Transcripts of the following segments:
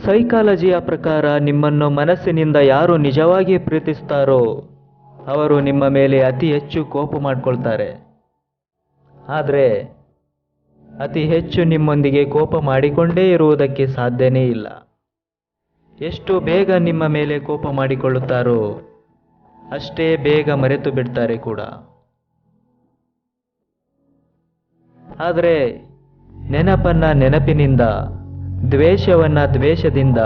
ಸೈಕಾಲಜಿಯ ಪ್ರಕಾರ ನಿಮ್ಮನ್ನು ಮನಸ್ಸಿನಿಂದ ಯಾರು ನಿಜವಾಗಿ ಪ್ರೀತಿಸ್ತಾರೋ ಅವರು ನಿಮ್ಮ ಮೇಲೆ ಅತಿ ಹೆಚ್ಚು ಕೋಪ ಮಾಡಿಕೊಳ್ತಾರೆ. ಆದರೆ ಅತಿ ಹೆಚ್ಚು ನಿಮ್ಮೊಂದಿಗೆ ಕೋಪ ಮಾಡಿಕೊಂಡೇ ಇರುವುದಕ್ಕೆ ಸಾಧ್ಯನೇ ಇಲ್ಲ. ಎಷ್ಟು ಬೇಗ ನಿಮ್ಮ ಮೇಲೆ ಕೋಪ ಮಾಡಿಕೊಳ್ಳುತ್ತಾರೋ ಅಷ್ಟೇ ಬೇಗ ಮರೆತು ಬಿಡ್ತಾರೆ ಕೂಡ. ಆದರೆ ನೆನಪನ್ನ ನೆನಪಿನಿಂದ, ದ್ವೇಷವನ್ನ ದ್ವೇಷದಿಂದ,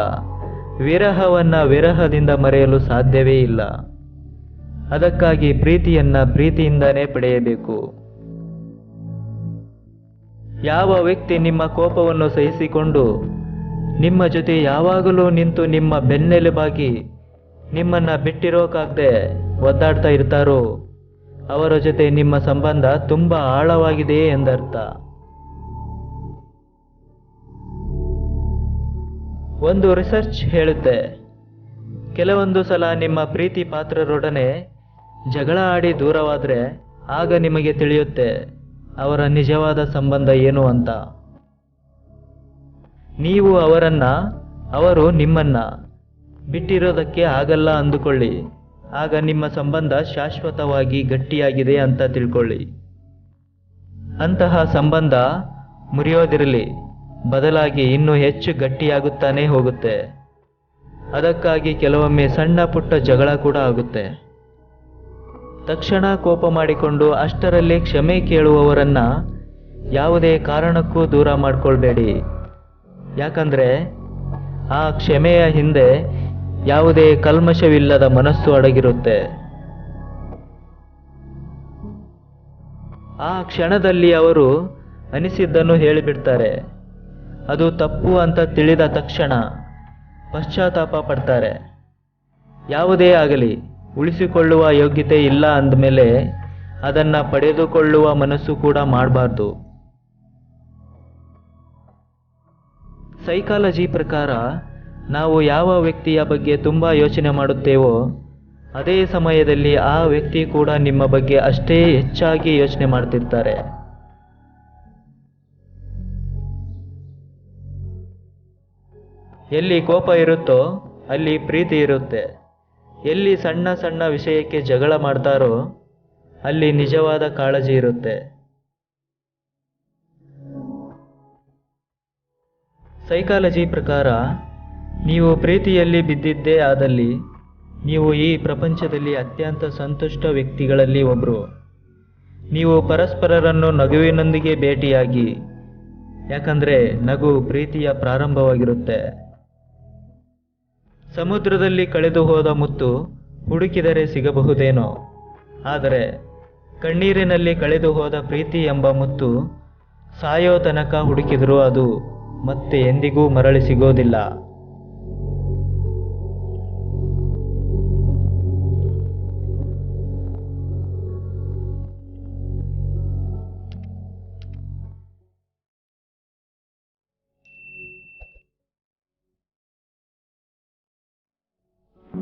ವಿರಹವನ್ನ ವಿರಹದಿಂದ ಮರೆಯಲು ಸಾಧ್ಯವೇ ಇಲ್ಲ. ಅದಕ್ಕಾಗಿ ಪ್ರೀತಿಯನ್ನ ಪ್ರೀತಿಯಿಂದನೇ ಪಡೆಯಬೇಕು. ಯಾವ ವ್ಯಕ್ತಿ ನಿಮ್ಮ ಕೋಪವನ್ನು ಸಹಿಸಿಕೊಂಡು ನಿಮ್ಮ ಜೊತೆ ಯಾವಾಗಲೂ ನಿಂತು ನಿಮ್ಮ ಬೆನ್ನೆಲುಬಾಗಿ ನಿಮ್ಮನ್ನ ಬಿಟ್ಟಿರೋಕಾಗದೆ ಒದ್ದಾಡ್ತಾ ಇರ್ತಾರೋ ಅವರ ಜೊತೆ ನಿಮ್ಮ ಸಂಬಂಧ ತುಂಬಾ ಆಳವಾಗಿದೆ ಎಂದರ್ಥ. ಒಂದು ರಿಸರ್ಚ್ ಹೇಳುತ್ತೆ, ಕೆಲವೊಂದು ಸಲ ನಿಮ್ಮ ಪ್ರೀತಿ ಪಾತ್ರರೊಡನೆ ಜಗಳ ಆಡಿ ದೂರವಾದರೆ ಆಗ ನಿಮಗೆ ತಿಳಿಯುತ್ತೆ ಅವರ ನಿಜವಾದ ಸಂಬಂಧ ಏನು ಅಂತ. ನೀವು ಅವರನ್ನ, ಅವರು ನಿಮ್ಮನ್ನ ಬಿಟ್ಟಿರೋದಕ್ಕೆ ಆಗಲ್ಲ ಅಂದುಕೊಳ್ಳಿ. ಆಗ ನಿಮ್ಮ ಸಂಬಂಧ ಶಾಶ್ವತವಾಗಿ ಗಟ್ಟಿಯಾಗಿದೆ ಅಂತ ತಿಳ್ಕೊಳ್ಳಿ. ಅಂತಹ ಸಂಬಂಧ ಮುರಿಯೋದಿರಲಿ, ಬದಲಾಗಿ ಇನ್ನೂ ಹೆಚ್ಚು ಗಟ್ಟಿಯಾಗುತ್ತಾನೇ ಹೋಗುತ್ತೆ. ಅದಕ್ಕಾಗಿ ಕೆಲವೊಮ್ಮೆ ಸಣ್ಣ ಪುಟ್ಟ ಜಗಳ ಕೂಡ ಆಗುತ್ತೆ. ತಕ್ಷಣ ಕೋಪ ಮಾಡಿಕೊಂಡು ಅಷ್ಟರಲ್ಲಿ ಕ್ಷಮೆ ಕೇಳುವವರನ್ನ ಯಾವುದೇ ಕಾರಣಕ್ಕೂ ದೂರ ಮಾಡಿಕೊಳ್ಬೇಡಿ. ಯಾಕಂದ್ರೆ ಆ ಕ್ಷಮೆಯ ಹಿಂದೆ ಯಾವುದೇ ಕಲ್ಮಶವಿಲ್ಲದ ಮನಸ್ಸು ಅಡಗಿರುತ್ತೆ. ಆ ಕ್ಷಣದಲ್ಲಿ ಅವರು ಅನಿಸಿದ್ದನ್ನು ಹೇಳಿಬಿಡ್ತಾರೆ. ಅದು ತಪ್ಪು ಅಂತ ತಿಳಿದ ತಕ್ಷಣ ಪಶ್ಚಾತ್ತಾಪ ಪಡ್ತಾರೆ. ಯಾವುದೇ ಆಗಲಿ, ಉಳಿಸಿಕೊಳ್ಳುವ ಯೋಗ್ಯತೆ ಇಲ್ಲ ಅಂದಮೇಲೆ ಅದನ್ನ ಪಡೆದುಕೊಳ್ಳುವ ಮನಸ್ಸು ಕೂಡ ಮಾಡಬಾರ್ದು. ಸೈಕಾಲಜಿ ಪ್ರಕಾರ ನಾವು ಯಾವ ವ್ಯಕ್ತಿಯ ಬಗ್ಗೆ ತುಂಬ ಯೋಚನೆ ಮಾಡುತ್ತೇವೋ ಅದೇ ಸಮಯದಲ್ಲಿ ಆ ವ್ಯಕ್ತಿ ಕೂಡ ನಿಮ್ಮ ಬಗ್ಗೆ ಅಷ್ಟೇ ಹೆಚ್ಚಾಗಿ ಯೋಚನೆ ಮಾಡ್ತಿರ್ತಾರೆ. ಎಲ್ಲಿ ಕೋಪ ಇರುತ್ತೋ ಅಲ್ಲಿ ಪ್ರೀತಿ ಇರುತ್ತೆ. ಎಲ್ಲಿ ಸಣ್ಣ ಸಣ್ಣ ವಿಷಯಕ್ಕೆ ಜಗಳ ಮಾಡ್ತಾರೋ ಅಲ್ಲಿ ನಿಜವಾದ ಕಾಳಜಿ ಇರುತ್ತೆ. ಸೈಕಾಲಜಿ ಪ್ರಕಾರ ನೀವು ಪ್ರೀತಿಯಲ್ಲಿ ಬಿದ್ದಿದ್ದೇ ಆದಲ್ಲಿ ನೀವು ಈ ಪ್ರಪಂಚದಲ್ಲಿ ಅತ್ಯಂತ ಸಂತುಷ್ಟ ವ್ಯಕ್ತಿಗಳಲ್ಲಿ ಒಬ್ಬರು. ನೀವು ಪರಸ್ಪರರನ್ನು ನಗುವಿನೊಂದಿಗೆ ಭೇಟಿಯಾಗಿ, ಯಾಕಂದ್ರೆ ನಗು ಪ್ರೀತಿಯ ಪ್ರಾರಂಭವಾಗಿರುತ್ತೆ. ಸಮುದ್ರದಲ್ಲಿ ಕಳೆದು ಹೋದ ಮುತ್ತು ಹುಡುಕಿದರೆ ಸಿಗಬಹುದೇನೋ, ಆದರೆ ಕಣ್ಣೀರಿನಲ್ಲಿ ಕಳೆದು ಹೋದ ಪ್ರೀತಿ ಎಂಬ ಮುತ್ತು ಸಾಯೋ ತನಕ ಹುಡುಕಿದರೂ ಅದು ಮತ್ತೆ ಎಂದಿಗೂ ಮರಳಿ ಸಿಗೋದಿಲ್ಲ.